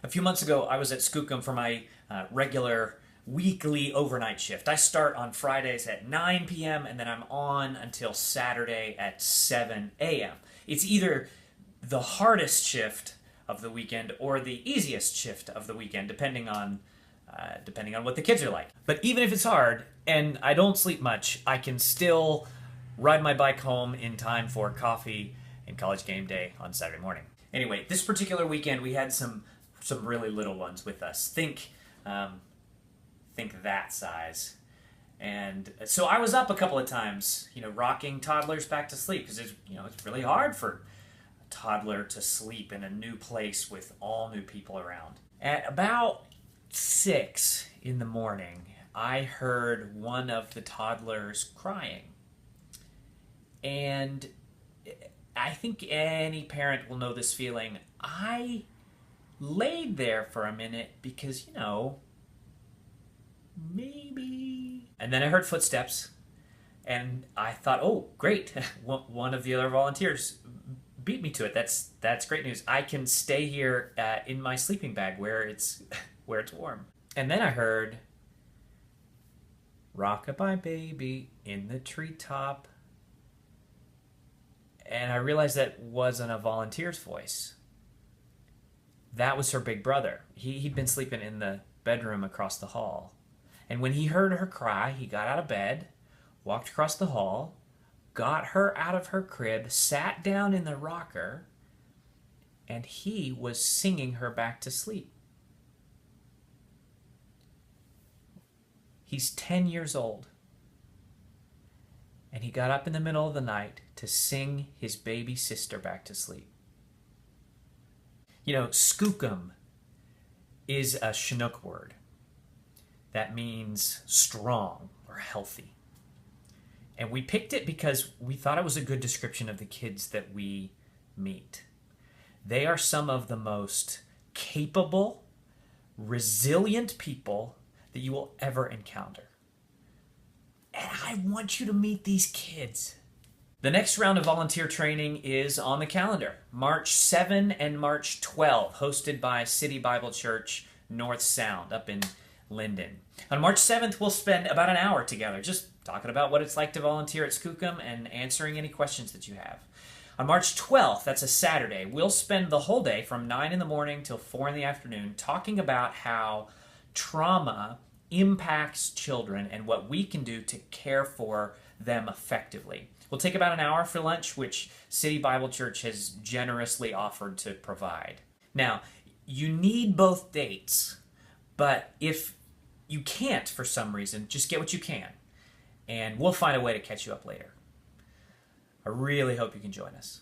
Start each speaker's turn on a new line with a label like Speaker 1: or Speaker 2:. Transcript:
Speaker 1: A few months ago, I was at Skookum for my regular weekly overnight shift. I start on Fridays at 9 p.m. and then I'm on until Saturday at 7 a.m. It's either the hardest shift of the weekend or the easiest shift of the weekend, depending on what the kids are like. But even if it's hard and I don't sleep much, I can still ride my bike home in time for coffee and college game day on Saturday morning. Anyway, this particular weekend we had some really little ones with us. Think that size. And so I was up a couple of times, rocking toddlers back to sleep because it's really hard for a toddler to sleep in a new place with all new people around. At about 6 in the morning, I heard one of the toddlers crying. And I think any parent will know this feeling. I laid there for a minute because, maybe. And then I heard footsteps, and I thought, oh, great. One of the other volunteers beat me to it. That's great news. I can stay here in my sleeping bag where it's warm. And then I heard "Rockabye Baby" in the treetop. And I realized that wasn't a volunteer's voice. That was her big brother. He'd been sleeping in the bedroom across the hall. And when he heard her cry, he got out of bed, walked across the hall, got her out of her crib, sat down in the rocker, and he was singing her back to sleep. He's 10 years old. And he got up in the middle of the night to sing his baby sister back to sleep. Skookum is a Chinook word that means strong or healthy. And we picked it because we thought it was a good description of the kids that we meet. They are some of the most capable, resilient people that you will ever encounter. And I want you to meet these kids. The next round of volunteer training is on the calendar, March 7 and March 12, hosted by City Bible Church North Sound up in Linden. On March 7th, we'll spend about an hour together just talking about what it's like to volunteer at Skookum and answering any questions that you have. On March 12th, that's a Saturday, we'll spend the whole day from 9 in the morning till 4 in the afternoon talking about how trauma impacts children and what we can do to care for them effectively. We'll take about an hour for lunch, which City Bible Church has generously offered to provide. Now, you need both dates, but if you can't for some reason, just get what you can, and we'll find a way to catch you up later. I really hope you can join us.